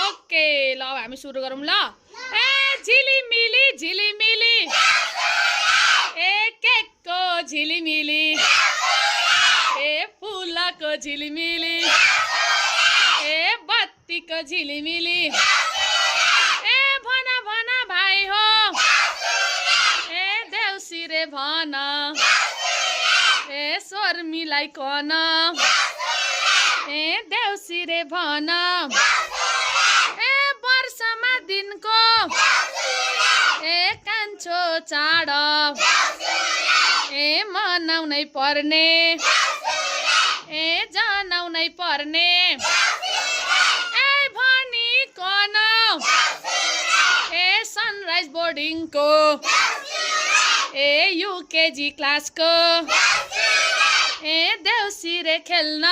okay ल हामी सुरु गरौँ ल ए झिलिमिली ए केकको झिलिमिली ए फुलको झिलिमिली ए बत्तीको झिलिमिली ए भन भन भाइ हो ए देउसिरे भन ए शर्मिलाई कन ए देउसिरे भन ए वर्षमा दिनको ए कान्छो चाड ए मनाउनै पर्ने ए जनाउनै पर्ने ए भनिकन ए सनराइज बोर्डिङको ए युकेजी क्लासको ए देउसिरे खेल्न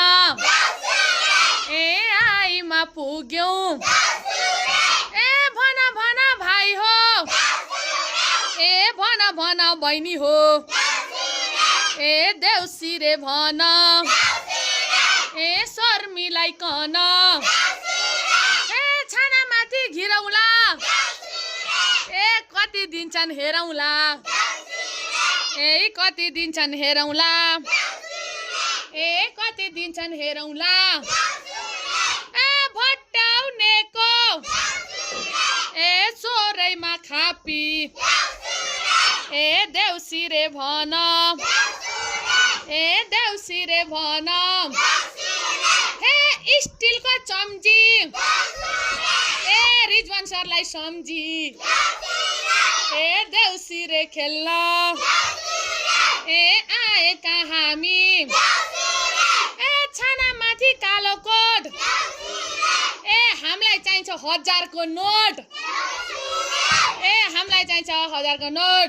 ए आइमा पुग्यौं ए भन भन भाइ हो ए भन भन बहिनी हो ए देउसिरे भन ए शर्मिलाई कन ए छानामाथि घिरौला ए कति दिन्छन् हेरौँला ए कति दिन्छन् हेरौँला ए कति दिन्छन् हेरौँला ए भट्टाउनेको ए चोरैमा खापी ए देउसिरे भन ए देउसिरे भन हे स्टिलको चम्ची ए रिजवान सरलाई सम्झी ए देउसिरे खेल्न ए आएका हामी ए छानामाथि कालो कोट ए हामीलाई चाहिन्छ 1000 को नोट ए हामीलाई चाहिन्छ 1000 को नोट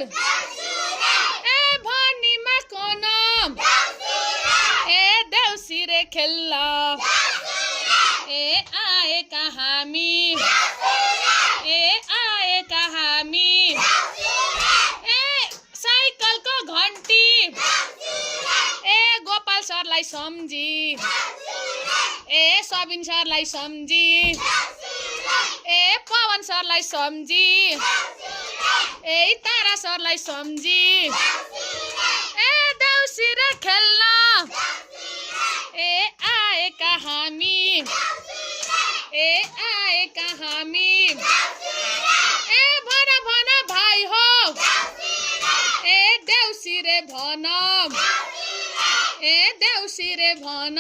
ए भनिमा कोन ए देउसिरे खेल्न ए आएका हामी ए आएका हामी ए साइकलको घन्टी ए गोपाल सरलाई सम्झी ए सबिन सरलाई सम्झी ए पवन सरलाई सम्झी ए तारा सरलाई सम्झी ए देउसिरे खेल्न ए आएका हामी ए आएका हामी ए भन भन भाइ हो ए देउसिरे भन ए देउसिरे भन